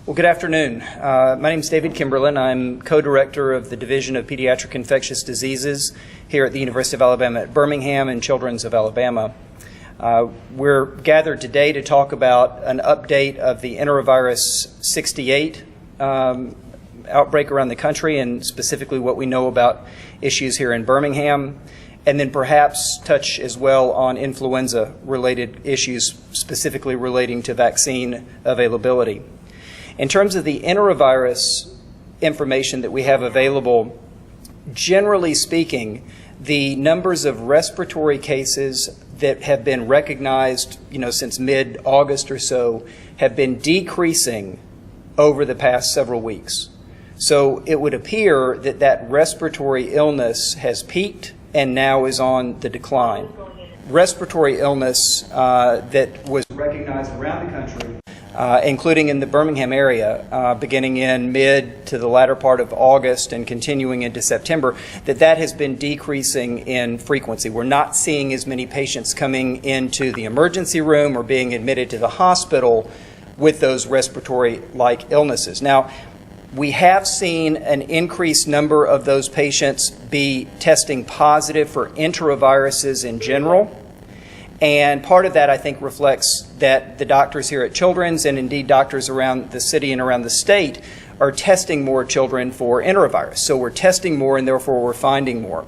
Well, good afternoon. My name is David Kimberlin. I'm co-director of the Division of Pediatric Infectious Diseases here at the University of Alabama at Birmingham and Children's of Alabama. We're gathered today to talk about an update of the enterovirus 68 outbreak around the country, and specifically what we know about issues here in Birmingham, and then perhaps touch as well on influenza-related issues, specifically relating to vaccine availability. In terms of the enterovirus information that we have available, generally speaking, the numbers of respiratory cases that have been recognized, since mid-August or so, have been decreasing over the past several weeks. So it would appear that that respiratory illness has peaked and now is on the decline. Respiratory illness that was recognized around the country, including in the Birmingham area, beginning in mid to the latter part of August and continuing into September, that has been decreasing in frequency. We're not seeing as many patients coming into the emergency room or being admitted to the hospital with those respiratory-like illnesses. Now, we have seen an increased number of those patients be testing positive for enteroviruses in general. And part of that, I think, reflects that the doctors here at Children's, and indeed doctors around the city and around the state, are testing more children for enterovirus. So we're testing more, and therefore we're finding more.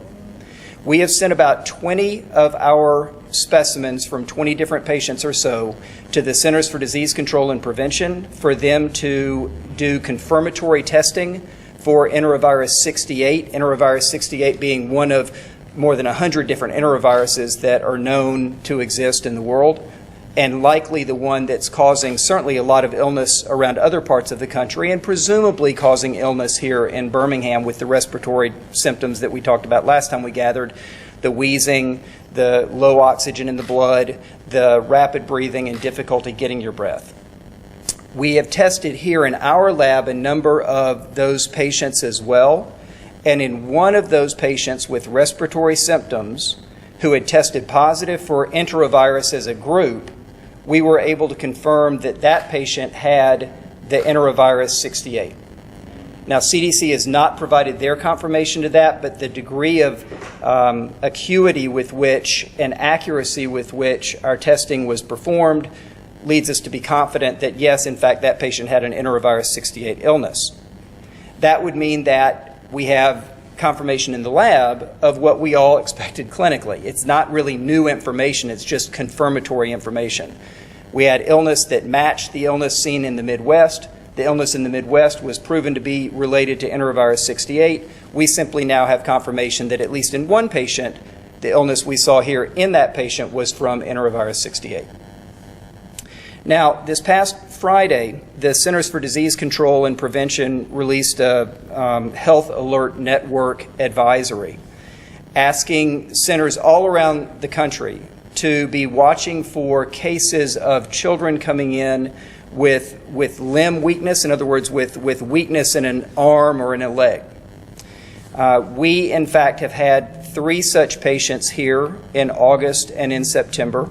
We have sent about 20 of our specimens from 20 different patients or so to the Centers for Disease Control and Prevention for them to do confirmatory testing for enterovirus 68, enterovirus 68 being one of more than 100 different enteroviruses that are known to exist in the world, and likely the one that's causing certainly a lot of illness around other parts of the country, and presumably causing illness here in Birmingham with the respiratory symptoms that we talked about last time we gathered, the wheezing, the low oxygen in the blood, the rapid breathing, and difficulty getting your breath. We have tested here in our lab a number of those patients as well. And in one of those patients with respiratory symptoms who had tested positive for enterovirus as a group, we were able to confirm that that patient had the enterovirus 68. Now, CDC has not provided their confirmation to that, but the degree of acuity with which and accuracy with which our testing was performed leads us to be confident that, yes, in fact, that patient had an enterovirus 68 illness. That would mean that we have confirmation in the lab of what we all expected clinically. It's not really new information, it's just confirmatory information. We had illness that matched the illness seen in the Midwest. The illness in the Midwest was proven to be related to enterovirus 68. We simply now have confirmation that at least in one patient, the illness we saw here in that patient was from enterovirus 68. Now, this past Friday, the Centers for Disease Control and Prevention released a Health Alert Network advisory asking centers all around the country to be watching for cases of children coming in with limb weakness, in other words, with weakness in an arm or in a leg. We, in fact, have had 3 such patients here in August and in September.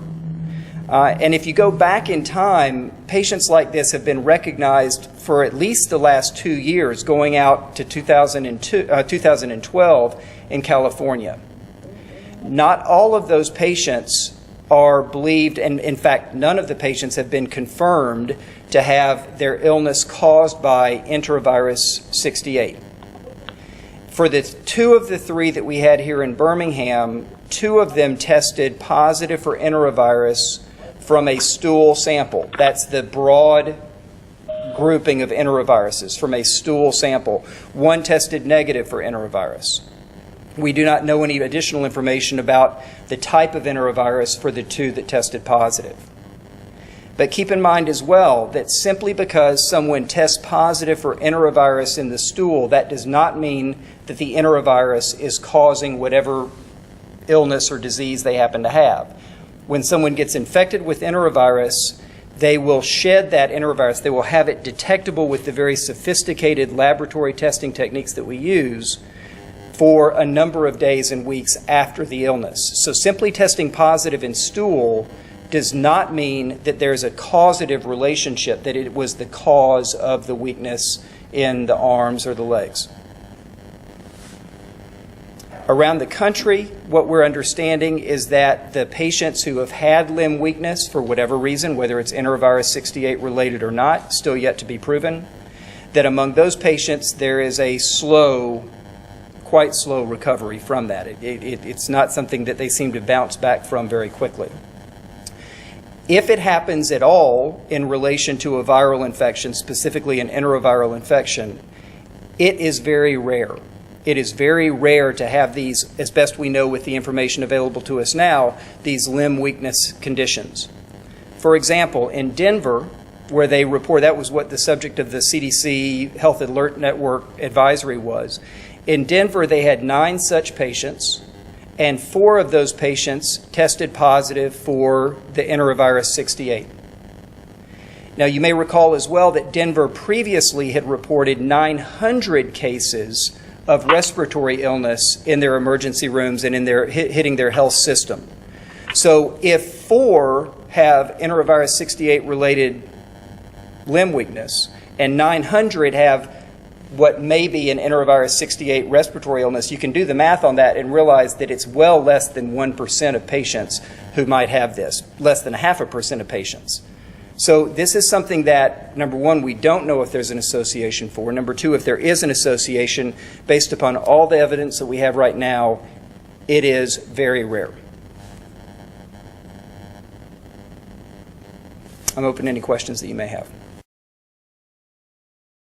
And if you go back in time, patients like this have been recognized for at least the last 2 years, going out to 2012 in California. Not all of those patients are believed, and in fact, none of the patients have been confirmed to have their illness caused by enterovirus 68. For the 2 of the 3 that we had here in Birmingham, 2 of them tested positive for enterovirus from a stool sample. That's the broad grouping of enteroviruses from a stool sample. 1 tested negative for enterovirus. We do not know any additional information about the type of enterovirus for the 2 that tested positive. But keep in mind as well that simply because someone tests positive for enterovirus in the stool, that does not mean that the enterovirus is causing whatever illness or disease they happen to have. When someone gets infected with enterovirus, they will shed that enterovirus. They will have it detectable with the very sophisticated laboratory testing techniques that we use for a number of days and weeks after the illness. So simply testing positive in stool does not mean that there's a causative relationship, that it was the cause of the weakness in the arms or the legs. Around the country, what we're understanding is that the patients who have had limb weakness for whatever reason, whether it's enterovirus 68 related or not, still yet to be proven, that among those patients there is a quite slow recovery from that. It's not something that they seem to bounce back from very quickly. If it happens at all in relation to a viral infection, specifically an enteroviral infection, it is very rare. It is very rare to have these, as best we know with the information available to us now, these limb weakness conditions. For example, in Denver, where they report, that was what the subject of the CDC Health Alert Network advisory was. In Denver, they had 9 such patients, and 4 of those patients tested positive for the enterovirus 68. Now, you may recall as well that Denver previously had reported 900 cases of respiratory illness in their emergency rooms and in their hitting their health system. So if 4 have enterovirus 68 related limb weakness and 900 have what may be an enterovirus 68 respiratory illness, you can do the math on that and realize that it's well less than 1% of patients who might have this, less than 0.5% of patients. So this is something that, number one, we don't know if there's an association for. Number two, if there is an association, based upon all the evidence that we have right now, it is very rare. I'm open to any questions that you may have.